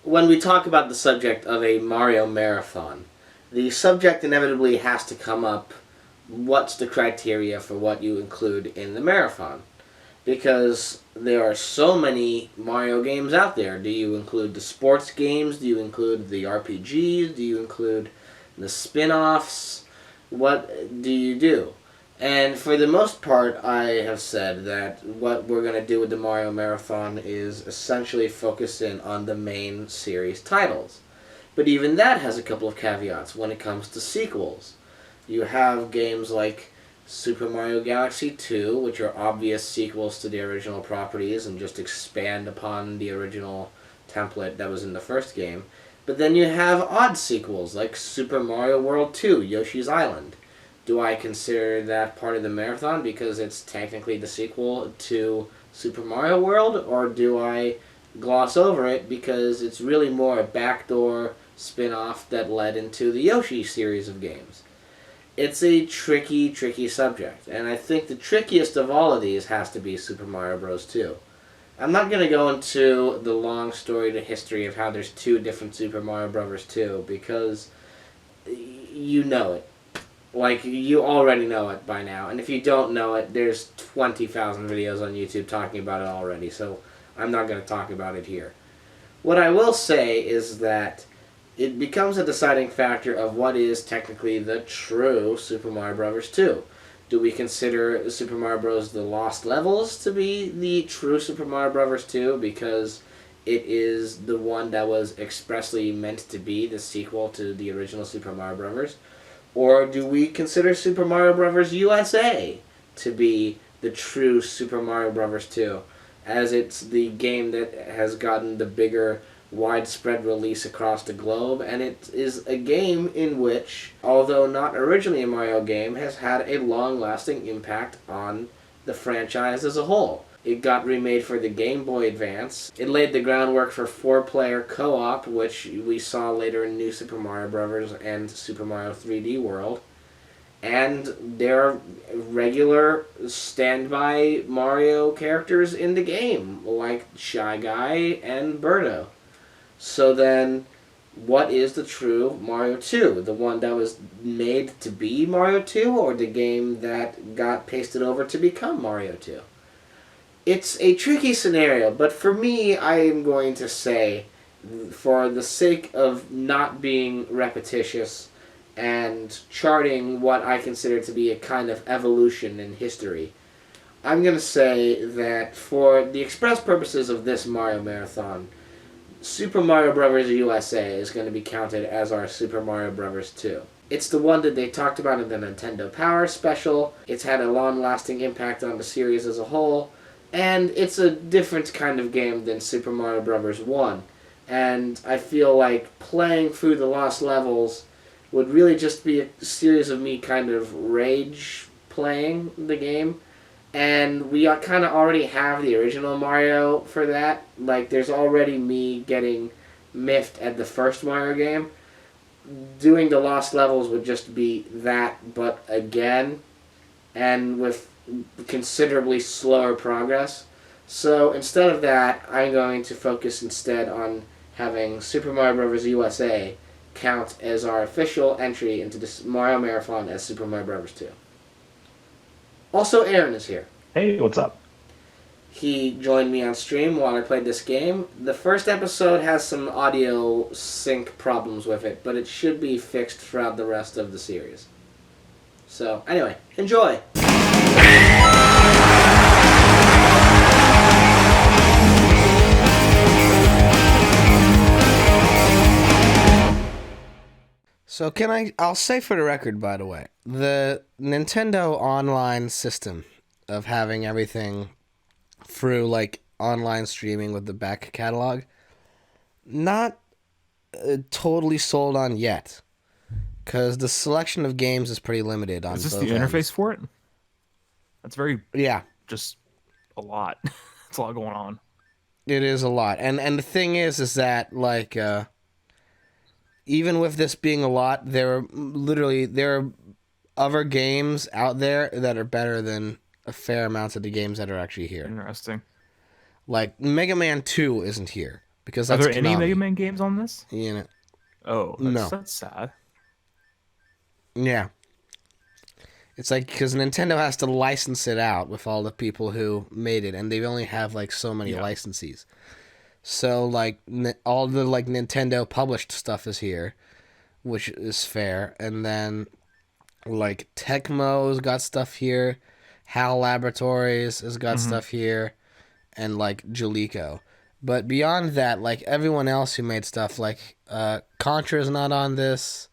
when we talk about the subject of a Mario marathon, the subject inevitably has to come up. What's the criteria for what you include in the marathon? Because there are so many Mario games out there. Do you include the sports games? Do you include the RPGs? Do you include the spin-offs? What do you do? And for the most part, I have said that what we're going to do with the Mario Marathon is essentially focus in on the main series titles. But even that has a couple of caveats when it comes to sequels. You have games like Super Mario Galaxy 2, which are obvious sequels to the original properties and just expand upon the original template that was in the first game. But then you have odd sequels like Super Mario World 2, Yoshi's Island. Do I consider that part of the marathon because it's technically the sequel to Super Mario World, or do I gloss over it because it's really more a backdoor spin-off that led into the Yoshi series of games? It's a tricky, tricky subject, and I think the trickiest of all of these has to be Super Mario Bros. 2. I'm not going to go into the long story to history of how there's two different Super Mario Bros. 2, because you know it. Like, you already know it by now. And if you don't know it, there's 20,000 videos on YouTube talking about it already, so I'm not going to talk about it here. What I will say is that it becomes a deciding factor of what is technically the true Super Mario Bros. 2. Do we consider Super Mario Bros. The Lost Levels to be the true Super Mario Bros. 2 because it is the one that was expressly meant to be the sequel to the original Super Mario Bros.? Or do we consider Super Mario Bros. USA to be the true Super Mario Bros. 2, as it's the game that has gotten the bigger, widespread release across the globe, and it is a game in which, although not originally a Mario game, has had a long-lasting impact on the franchise as a whole. It got remade for the Game Boy Advance. It laid the groundwork for four-player co-op, which we saw later in New Super Mario Bros. And Super Mario 3D World. And there are regular standby Mario characters in the game, like Shy Guy and Birdo. So then, what is the true Mario 2? The one that was made to be Mario 2, or the game that got pasted over to become Mario 2? It's a tricky scenario, but for me, I am going to say, for the sake of not being repetitious and charting what I consider to be a kind of evolution in history, I'm going to say that for the express purposes of this Mario Marathon, Super Mario Bros. USA is going to be counted as our Super Mario Bros. 2. It's the one that they talked about in the Nintendo Power Special. It's had a long-lasting impact on the series as a whole. And it's a different kind of game than Super Mario Bros. 1. And I feel like playing through the Lost Levels would really just be a series of me kind of rage playing the game. And we kind of already have the original Mario for that. Like, there's already me getting miffed at the first Mario game. Doing the Lost Levels would just be that, but again, and with considerably slower progress. So instead of that, I'm going to focus instead on having Super Mario Bros. USA count as our official entry into this Mario Marathon as Super Mario Bros. 2. Also, Aaron is here. Hey, what's up? He joined me on stream while I played this game. The first episode has some audio sync problems with it, but it should be fixed throughout the rest of the series. So, anyway, enjoy! So I'll say for the record, by the way, the Nintendo online system of having everything through, like, online streaming with the back catalog, not totally sold on yet. Because the selection of games is pretty limited on both ends. Is this the interface for it? That's very... Yeah. Just a lot. It's a lot going on. It is a lot. And the thing is that, like... even with this being a lot, there are other games out there that are better than a fair amount of the games that are actually here. Interesting. Like, Mega Man 2 isn't here, because Are that's there any Konami, Mega Man games on this? you know. Oh, No. that's sad. Yeah. It's like because Nintendo has to license it out with all the people who made it, and they only have like so many Yeah. licensees. So like all the like Nintendo published stuff is here, which is fair, and then like Tecmo's got stuff here, HAL Laboratories has got Mhm. stuff here, and like Jaleco. But beyond that, like everyone else who made stuff, like Contra's not on this.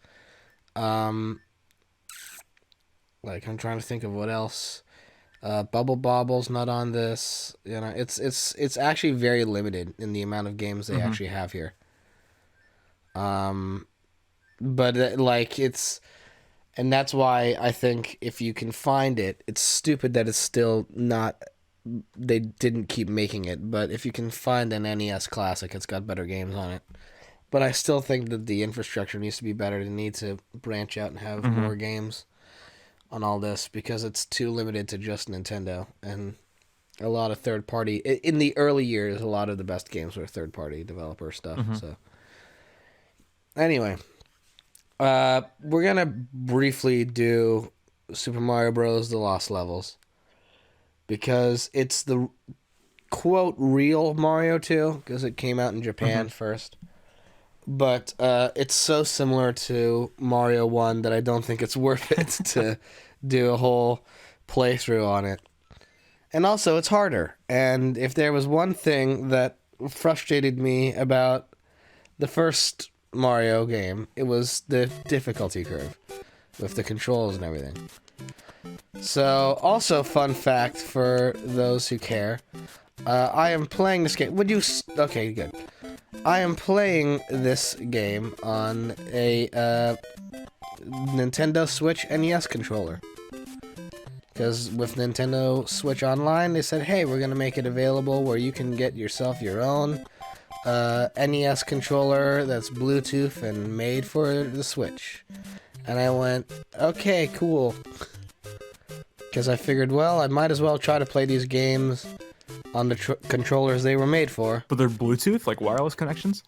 Like I'm trying to think of what else. Bubble Bobble's not on this. You know, it's actually very limited in the amount of games they Mhm. actually have here. But like it's, and that's why I think if you can find it, it's stupid that it's still not. They didn't keep making it, but if you can find an NES classic, it's got better games on it. But I still think that the infrastructure needs to be better. They need to branch out and have Mhm. more games on all this because it's too limited to just Nintendo and a lot of third party. In the early years, a lot of the best games were third party developer stuff. Mhm. So anyway, we're gonna briefly do Super Mario Bros. The Lost Levels because it's the quote real Mario 2 because it came out in Japan first. But it's so similar to Mario 1 that I don't think it's worth it to do a whole playthrough on it. And also, it's harder. And if there was one thing that frustrated me about the first Mario game, it was the difficulty curve with the controls and everything. So, also, fun fact for those who care, I am playing this game. Would you... Okay, good. I am playing this game on a Nintendo Switch NES controller. Because with Nintendo Switch Online, they said, hey, we're going to make it available where you can get yourself your own NES controller that's Bluetooth and made for the Switch. And I went, okay, cool. Because I figured, well, I might as well try to play these games on the controllers they were made for. But they're Bluetooth, like wireless connections?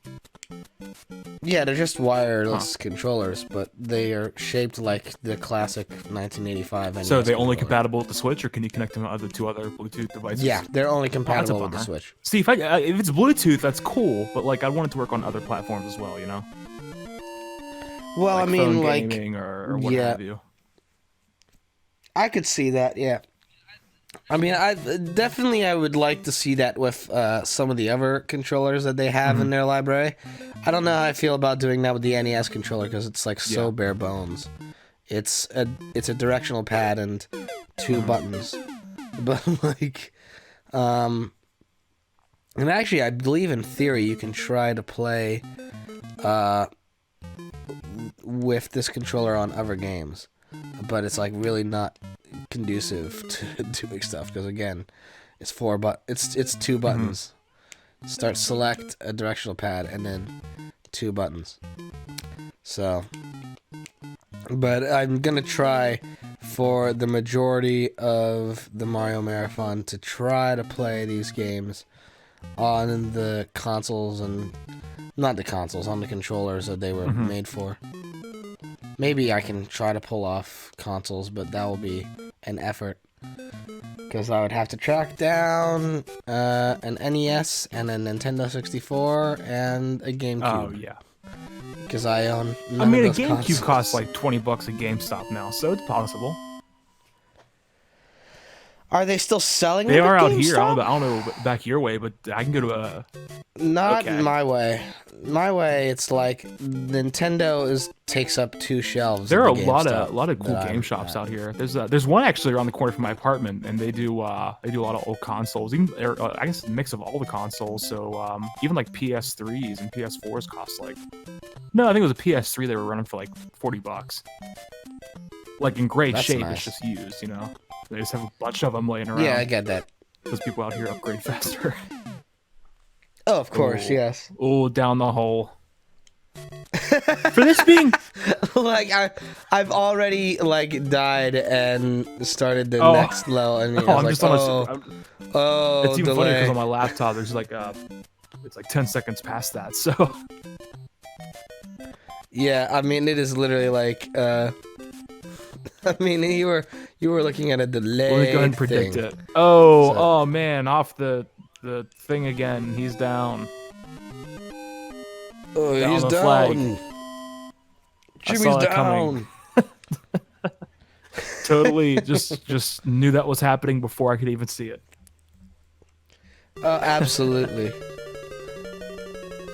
Yeah, they're just wireless controllers, but they are shaped like the classic 1985 NES So are they only controller. compatible with the Switch, or can you connect them to other Bluetooth devices? Yeah, they're only compatible with the bummer. Switch. See, if it's Bluetooth, that's cool, but like I want it to work on other platforms as well, you know? Well, Like I mean, phone like, gaming or what yeah. have you. I could see that, yeah. I mean, I would like to see that with some of the other controllers that they have in their library. I don't know how I feel about doing that with the NES controller because it's like so Yeah. bare bones. It's a directional pad and two buttons, but like, and actually, I believe in theory you can try to play with this controller on other games, but it's like really not conducive to doing stuff because again, it's it's two buttons. Start select a directional pad and then two buttons. So, but I'm gonna try for the majority of the Mario Marathon to try to play these games on the consoles and not the consoles, on the controllers that they were made for. Maybe I can try to pull off consoles, but that will be an effort. Because I would have to track down an NES and a Nintendo 64 and a GameCube. Oh, yeah. Because I own none I mean, a of those GameCube consoles. costs like $20 at GameStop now, so it's possible. Are they still selling They them are at out here. I GameStop? don't know back your way, but I can go to a... Not Okay. my way. My way, it's like Nintendo takes up two shelves. There at are the a lot GameStop of cool that I'm game shops at. out here. There's one actually around the corner from my apartment, and they do a lot of old consoles. Even I guess a mix of all the consoles. So even like PS3s and PS4s cost like I think it was a PS3 they were running for like $40, like in great That's shape. nice. It's just used, you know. They just have a bunch of them laying around. Yeah, I get that. Those people out here upgrade faster. Oh, of course, Oh. yes. Oh, down the hole. For this being Like I've already like died and started the Oh. next level, and I was I'm like, just on oh, a. oh, It's even funny delay. because on my laptop there's like it's like 10 seconds past that. So Yeah, I mean it is literally like I mean you were looking at a delay. let me go ahead and predict thing. it. Oh, So- oh man, off the thing again. He's down. Oh, Down he's the down. flag. I Jimmy's saw that down. coming. Totally just knew that was happening before I could even see it. Oh, absolutely.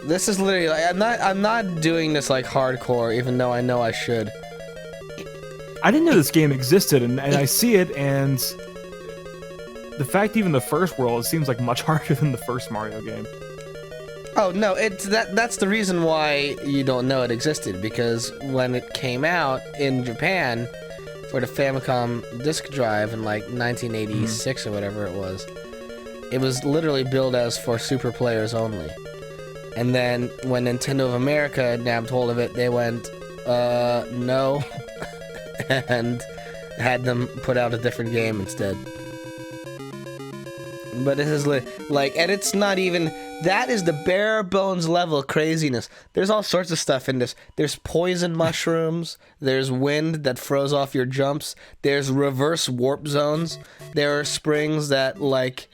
This is literally like I'm not doing this like hardcore, even though I know I should. I didn't know this game existed, and I see it, and the fact even the first world, it seems like much harder than the first Mario game. Oh no, it's that's the reason why you don't know it existed, because when it came out in Japan for the Famicom disk drive in like 1986 or whatever it was literally billed as for super players only. And then when Nintendo of America nabbed hold of it, they went, no, and had them put out a different game instead. But this is like, and it's not even, that is the bare bones level craziness. There's all sorts of stuff in this. There's poison mushrooms, there's wind that froze off your jumps, there's reverse warp zones, there are springs that, like,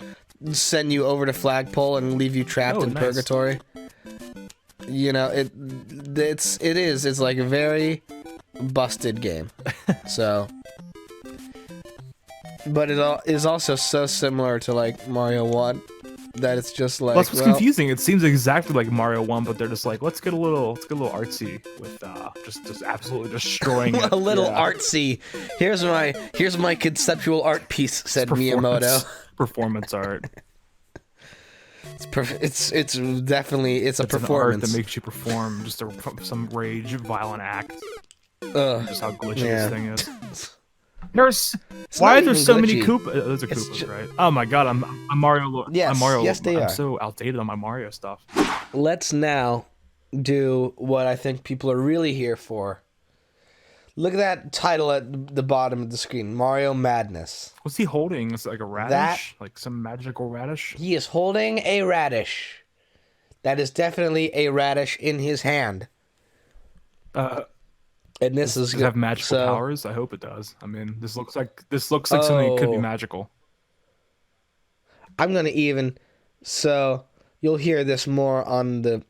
send you over the flagpole and leave you trapped in nice. purgatory. You know, it's like a very busted game. So, but it is also so similar to like Mario 1 that it's just like, That's what's confusing. It seems exactly like Mario 1, but they're just like, let's get a little artsy with just absolutely destroying it. a little Yeah. artsy. Here's my conceptual art piece, said Miyamoto. Performance art. It's definitely it's a It's an art performance. that makes you perform just some rage, violent act. Ugh. Just how glitchy Yeah. this thing is. There's It's why not are there even so many glitchy. Koopas? Those are It's Koopas, right? Oh my god, I'm Mario. Yes, I'm Mario. yes, they I'm are. so outdated on my Mario stuff. Let's now do what I think people are really here for. Look at that title at the bottom of the screen, Mario Madness. What's he holding? It's like a radish, like some magical radish. He is holding a radish. That is definitely a radish in his hand. And this is Does it have magical so- powers? I hope it does. I mean, this looks like something that could be Oh. magical. I'm gonna even, so you'll hear this more on the.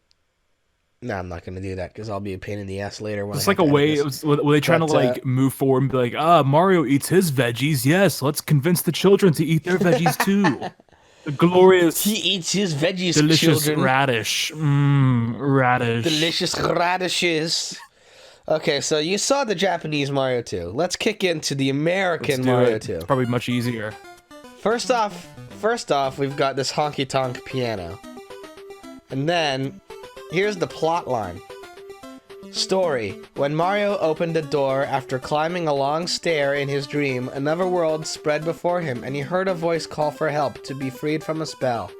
No, I'm not gonna do that because I'll be a pain in the ass later. When It's I like have a to way. edit this. Were they trying But, to like move forward and be like, Mario eats his veggies. Yes, let's convince the children to eat their veggies too. The glorious, He eats his veggies, delicious children. radish. Radish. Delicious radishes. Okay, so you saw the Japanese Mario 2. Let's kick into the American Let's do Mario it. 2. It's probably much easier. First off, we've got this honky tonk piano. And then, here's the plot line. Story. When Mario opened a door after climbing a long stair in his dream, another world spread before him, and he heard a voice call for help to be freed from a spell.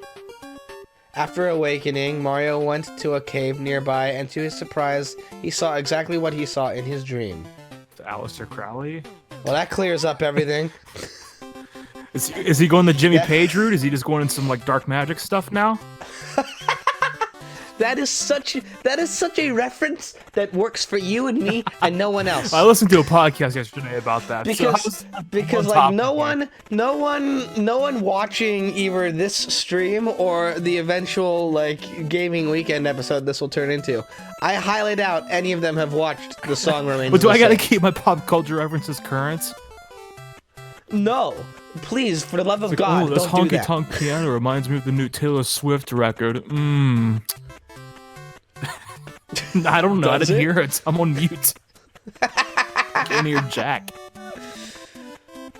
After awakening, Mario went to a cave nearby, and to his surprise, he saw exactly what he saw in his dream. Aleister Crowley. Well, that clears up everything. Is he going the Jimmy Yeah. Page route? Is he just going in some like dark magic stuff now? That is such a reference that works for you and me and no one else. I listened to a podcast yesterday about that. so I was Because on like top no of it. one watching either this stream or the eventual like gaming weekend episode this will turn into. I highly doubt any of them have watched The Song Remains. But do the I gotta Same. keep my pop culture references current? No, please, for the love of Like, God, oh, this don't do honky that. tonk piano reminds me of the new Taylor Swift record. I don't know. I Does didn't it? hear it. I'm on mute. Can't hear Jack.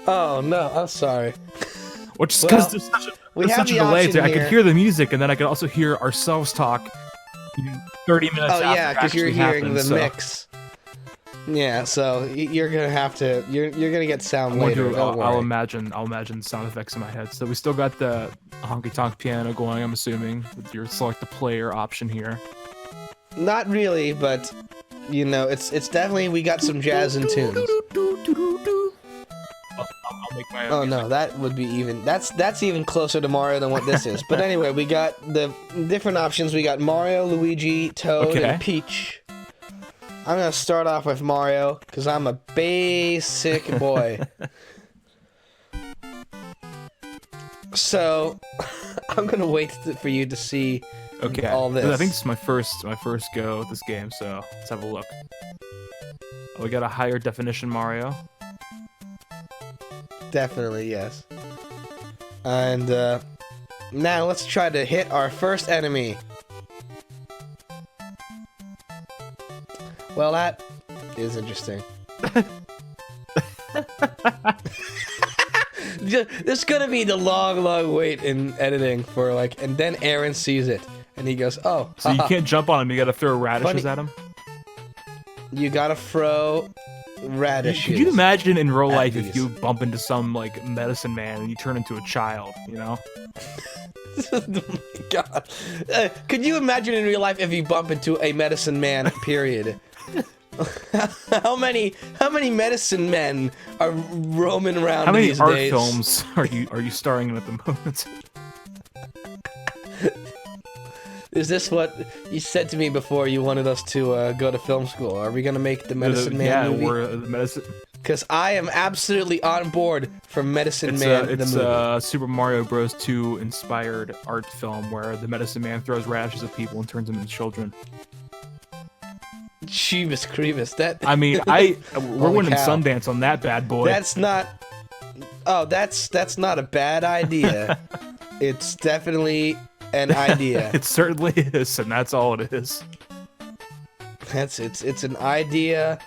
Oh no, I'm sorry. Which is Well, because there's such a, we there's have such a the delay. option I could here. hear the music, and then I could also hear ourselves talk 30 minutes Oh after yeah, it because you're actually hearing happened, the so mix. Yeah, so you're gonna have to. You're gonna get sound I'm going later. to, Don't I'll worry. imagine sound effects in my head. So we still got the honky tonk piano going, I'm assuming, with your select the player option here. Not really, but it's definitely we got some jazz and tunes. I'm make my own. Oh music. no, that would be even. That's even closer to Mario than what this is. But anyway, we got the different options. We got Mario, Luigi, Toad, Okay. and Peach. I'm gonna start off with Mario because I'm a basic boy. So I'm gonna wait for you to see Okay. all this. I think this is my first go at this game, so let's have a look. Oh, we got a higher definition Mario. Definitely yes. And now let's try to hit our first enemy. Well, that is interesting. There's gonna be the long wait in editing for like, and then Aaron sees it and he goes, "Oh, So you haha, can't jump on him. You got to throw radishes Funny. at him. you gotta throw radishes." Could you imagine in real at life these. if you bump into some like medicine man and you turn into a child? You know. Oh my God. Could you imagine in real life if you bump into a medicine man? Period. How many medicine men are roaming around How many these art days? films are you starring in at the moment? Is this what you said to me before you wanted us to go to film school? Are we gonna make the Medicine Man yeah, movie? we're the medicine. Because I am absolutely on board for Medicine It's Man a the movie. Super Mario Bros. 2 inspired art film where the medicine man throws radishes at people and turns them into children. Jeebus Creebus. That I mean, we're Holy winning cow. Sundance on that bad boy. that's not. Oh, that's not a bad idea. It's definitely an idea. It certainly is, and that's all it is. It's an idea.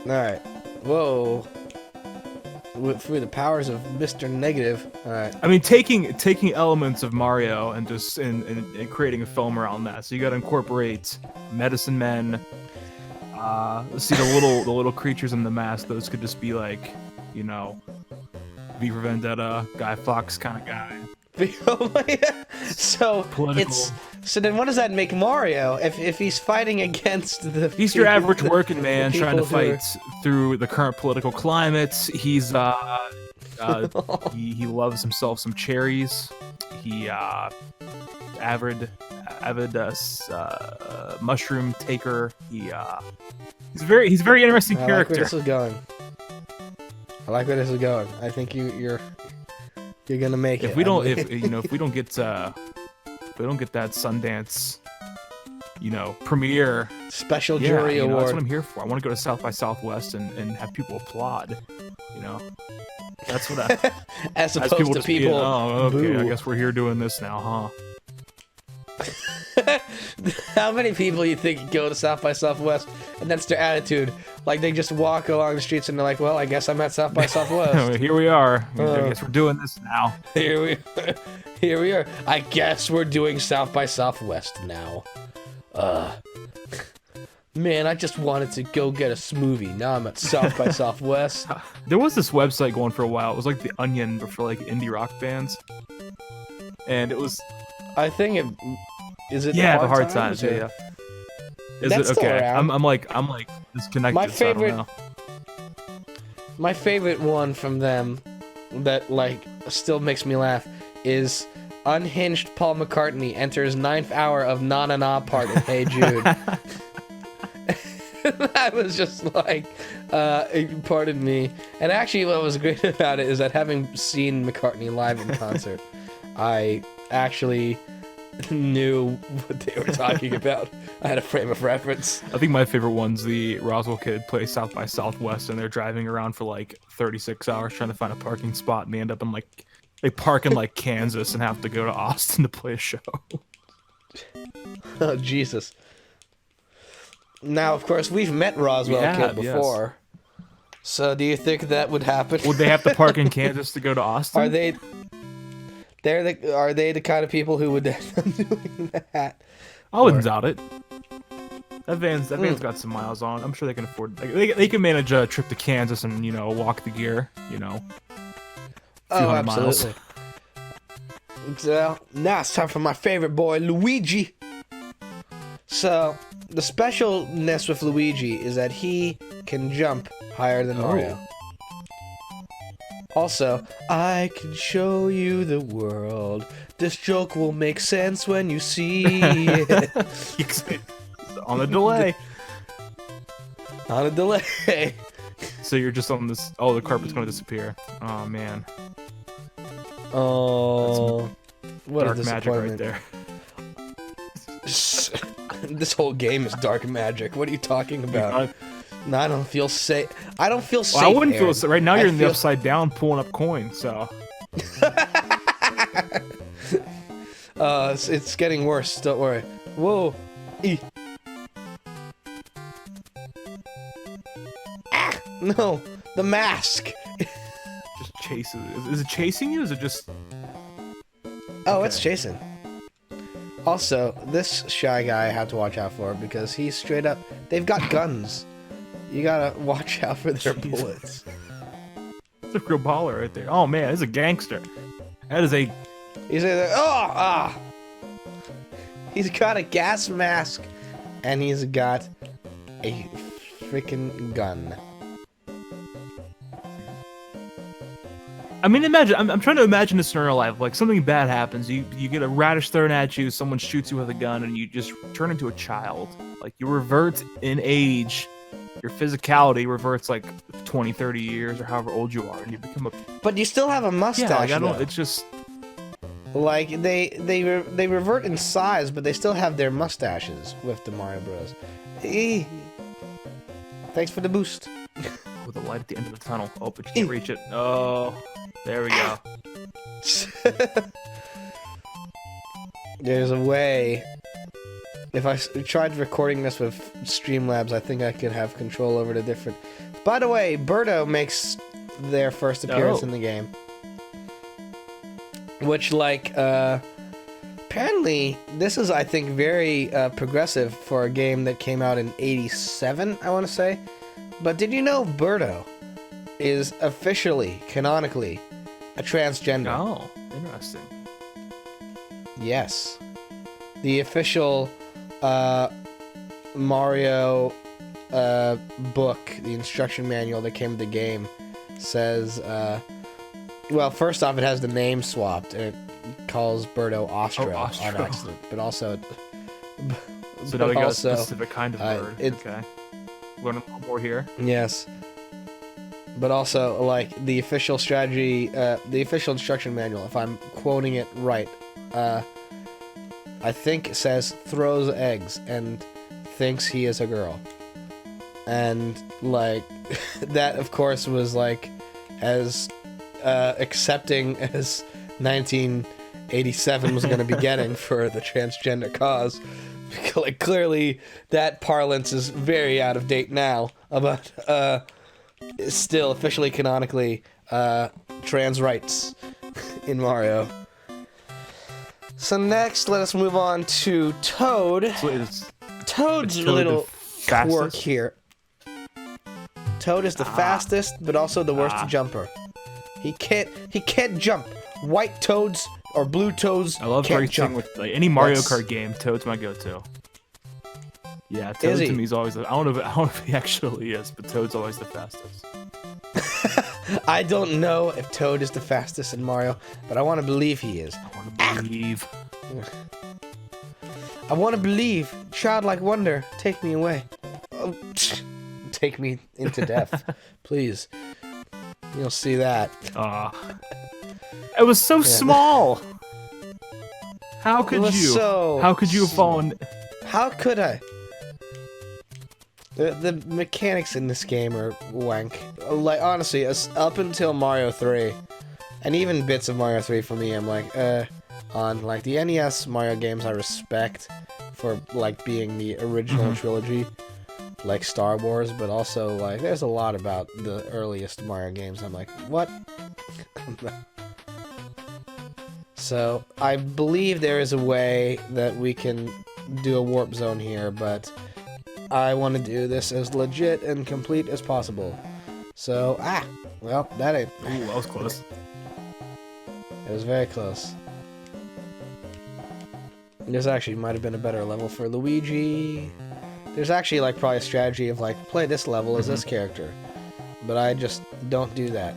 All right. Whoa. Through the powers of Mr. Negative. All right. I mean, taking elements of Mario and just and creating a film around that. So you got to incorporate medicine men. Let's see the little creatures in the mask. Those could just be like, you know, V for Vendetta, Guy Fawkes kind of guy. Oh my God. So Political. so then what does that make Mario if he's fighting against the He's your people- average working man trying to people who are- fight through the current political climate. He's he loves himself some cherries. He avid mushroom taker. He's a very interesting I like where character. this is going. I think you're gonna make it. If we I don't, believe- if we don't get that Sundance, premiere. special Yeah, jury that's award. what I'm here for. I want to go to South by Southwest and have people applaud. That's what I. As As opposed people to just being, people. oh, okay, I boo. guess we're here doing this now, huh? How many people you think go to South by Southwest and that's their attitude? Like they just walk along the streets and they're like, "Well, I guess I'm at South by Southwest. Here we are. I Uh. guess we're doing this now. Here we are. I guess we're doing South by Southwest now." Man, I just wanted to go get a smoothie. Now I'm at South by Southwest. There was this website going for a while. It was like The Onion, but for like indie rock bands. And it was I think it is it. the hard Times times. or- Yeah. Is That's it still okay? around. I'm like disconnected. My so I don't favorite- know. My favorite one from them that like still makes me laugh is Unhinged Paul McCartney enters 9th hour of Na Na Na part of Hey Jude. I was just like, pardon me. And actually, what was great about it is that having seen McCartney live in concert, I actually knew what they were talking about. I had a frame of reference. I think my favorite one's the Roswell Kid plays South by Southwest, and they're driving around for like 36 hours trying to find a parking spot, and they end up in like they park in like Kansas and have to go to Austin to play a show. Oh, Jesus. Now, of course, we've met Roswell We Kid have, yes. before. So, do you think that would happen? Would they have to park in Kansas to go to Austin? Are they? Are they the kind of people who would end up doing that? I wouldn't or- doubt it. That van's got some miles on. I'm sure they can afford. Like, they can manage a trip to Kansas and walk the gear. Oh, 200 miles. absolutely. So now it's time for my favorite boy, Luigi. So the specialness with Luigi is that he can jump higher than Mario. Also, I can show you the world. This joke will make sense when you see it. On a delay. On a delay. So you're just on this. Oh, the carpet's gonna disappear. Oh man. Oh, what Dark a magic right disappointment. there. This whole game is dark magic. What are you talking about? I, No, I don't feel safe. I don't feel safe. well, I wouldn't Aaron. feel so. Right now I you're in the feel- upside down pulling up coins. So It's getting worse. Don't worry. Whoa. E. Ah, no, the mask. just chases. Is it chasing you? Is it just? Oh, it's Okay. Jason. Also, this shy guy I have to watch out for because he's straight up. They've got guns. You gotta watch out for their Jesus. bullets. It's a real baller right there. Oh man, this is a gangster. That is a. He's like, oh, ah. He's got a gas mask, and he's got a freaking gun. I mean, imagine. I'm trying to imagine a scenario life. Like something bad happens. You get a radish thrown at you. Someone shoots you with a gun, and you just turn into a child. Like you revert in age. Your physicality reverts like 20, 30 years, or however old you are, and you become a. But you still have a mustache. Yeah, like I don't. though. It's just. Like they revert in size, but they still have their mustaches with the Mario Bros. Eee. Thanks for the boost. With a light at the end of the tunnel. Oh, but you can't reach it. Oh, there we go. There's a way. If I tried recording this with Streamlabs, I think I could have control over the different. By the way, Birdo makes their first appearance Oh. in the game. Which, like, apparently, this is, I think, very progressive for a game that came out in '87, I want to say. But did you know Birdo is officially, canonically, a transgender? Oh, interesting. Yes. The official Mario book, the instruction manual that came with the game, says, well, first off, it has the name swapped, and it calls Birdo Ostro, Oh, Ostro. on accident. But also... So but now we got a also, specific kind of bird. Okay. Learning a little more here. Yes. But also, like, the official strategy, the official instruction manual, if I'm quoting it right, I think it says throws eggs and thinks he is a girl. And, like, that, of course, was, like, as accepting as 1987 was going to be getting for the transgender cause. Like, clearly, that parlance is very out of date now, but still officially canonically trans rights in Mario. So next, let us move on to Toad. So it's Toad's Toad a little the fastest? quirk here. Toad is the fastest, but also the worst jumper. He can't jump. White Toads or blue Toads I love can't racing jump. with like any Mario That's- Kart game. Toad's my go-to. Yeah, Toad he? to me is always. I don't know if he actually is, but Toad's always the fastest. I don't know if Toad is the fastest in Mario, but I want to believe he is. I want to believe. I want to believe. Childlike wonder, take me away. Oh, take me into death, please. You'll see that. It was so small. How could was you? so How could you have fallen? How could I? The mechanics in this game are wank. Like, honestly, up until Mario 3, and even bits of Mario 3 for me, I'm like, on. Like, the NES Mario games I respect for, like, being the original trilogy, like Star Wars, but also, like, there's a lot about the earliest Mario games. I'm like, what? So, I believe there is a way that we can do a warp zone here, but I want to do this as legit and complete as possible. So, well, that ain't. Ooh, that was close. It was very close. There's actually might have been a better level for Luigi. There's actually, like, probably a strategy of, like, play this level as this character. But I just don't do that.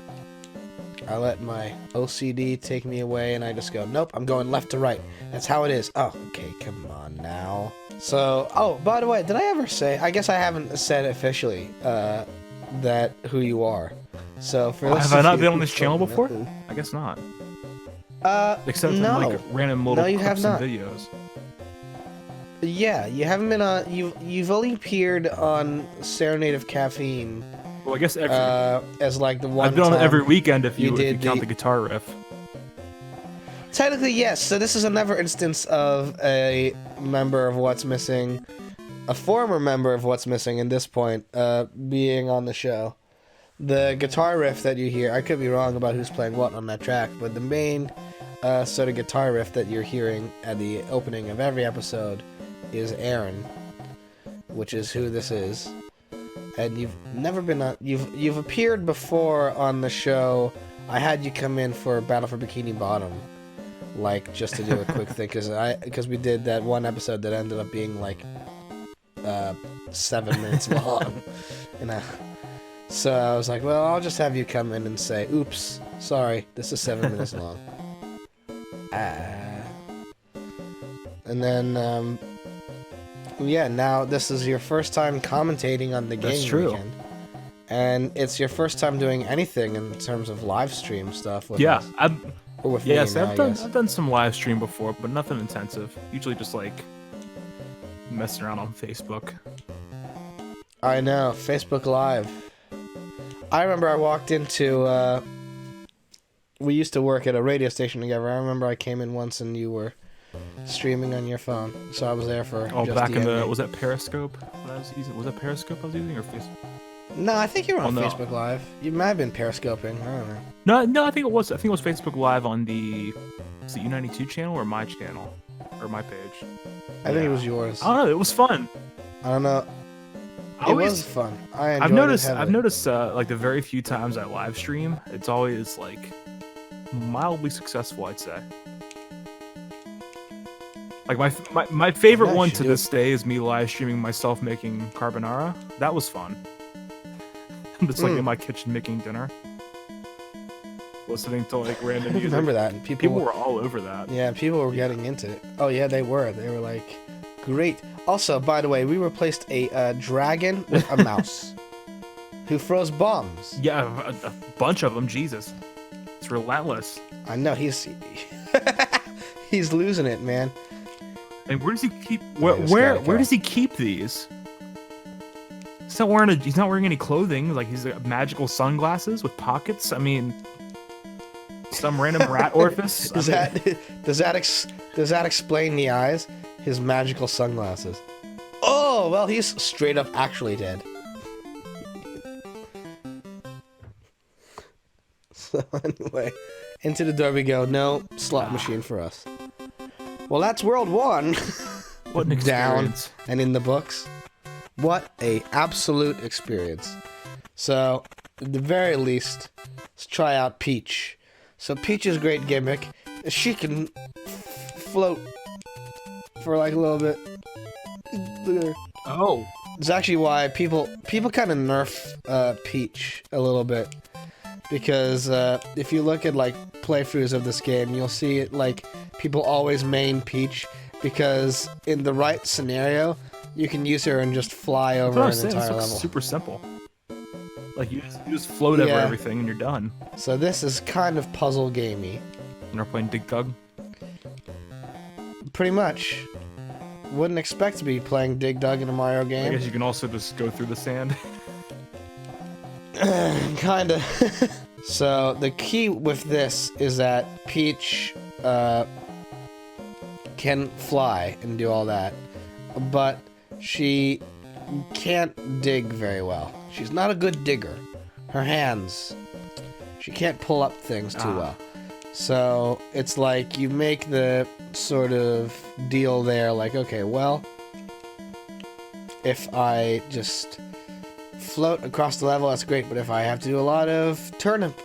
I let my OCD take me away, and I just go, nope, I'm going left to right. That's how it is. Oh, okay, come on now. So, oh, by the way, did I ever say, I guess I haven't said officially, that who you are. So, for those Have I of not you been on who this channel don't before? know- I guess not. no. Except for like random little No, you have clips and not. videos. Yeah, you haven't been on, you've only appeared on Serenade of Caffeine, Well, I guess every, as like the one I've been on it time- every weekend if you you did count the- the guitar riff. Technically, yes. So this is another instance of a member of What's Missing, a former member of What's Missing at this point, being on the show. The guitar riff that you hear, I could be wrong about who's playing what on that track, but the main sort of guitar riff that you're hearing at the opening of every episode is Aaron, which is who this is. And you've never been on, you've appeared before on the show. I had you come in for Battle for Bikini Bottom, like just to do a quick thing, because we did that one episode that ended up being like 7 minutes long, so I was like, well, I'll just have you come in and say, oops, sorry, this is 7 minutes long. And then yeah, now this is your first time commentating on the game. That's true. Weekend. And it's your first time doing anything in terms of live stream stuff with Yeah, us. I've Or with yes, me now, I've done some live stream before, but nothing intensive. Usually just like messing around on Facebook. I know, Facebook Live. I remember I walked into, we used to work at a radio station together. I remember I came in once and you were streaming on your phone, so I was there for Oh, just back in the ending. was that Periscope? That I was using? Was that Periscope I was using or Facebook? No, I think you were on Oh, no. Facebook Live. You might have been periscoping. I don't know. No, I think it was. I think it was Facebook Live on the U92 channel or my channel or my page. I think it was yours. I don't know. It was fun. I don't know. I It was always, fun. I enjoyed I've it noticed. heavily. I've noticed like the very few times I live stream, it's always like mildly successful. I'd say. Like my favorite Yeah, one you to should do this day is me live streaming myself making carbonara. That was fun. I'm just like in my kitchen making dinner, listening to like random I music. remember that. And People were all over that. Yeah, people were getting into it. Oh yeah, they were. They were like, great. Also, by the way, we replaced a dragon with a mouse who throws bombs. Yeah, a bunch of them. Jesus, it's relentless. I know he's he's losing it, man. And where does he keep? Yeah, this Where guy. does he keep these? He's not wearing any clothing. Like he's got magical sunglasses with pockets. I mean, some random rat orifice. Does I mean, does that explain the eyes? His magical sunglasses. Oh well, he's straight up actually dead. So anyway, into the door we go. No slot machine for us. Well, that's World 1. What an Down experience. and in the books. What a absolute experience. So, at the very least, let's try out Peach. So Peach's great gimmick is she can float for like a little bit. Look at her. Oh, It's actually why people kind of nerf Peach a little bit, because if you look at like playthroughs of this game, you'll see it like people always main Peach, because in the right scenario, you can use her and just fly over an this entire looks level. super simple. Like you just float over Yeah. everything and you're done. So this is kind of puzzle gamey, And we're playing Dig Dug. pretty much. Wouldn't expect to be playing Dig Dug in a Mario I game. guess you can also just go through the sand. Kinda. So the key with this is that Peach can fly and do all that, but she can't dig very well. She's not a good digger. Her hands, she can't pull up things too well. So it's like you make the sort of deal there, like, okay, well, if I just float across the level, that's great, but if I have to do a lot of turnip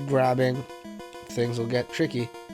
grabbing, things will get tricky.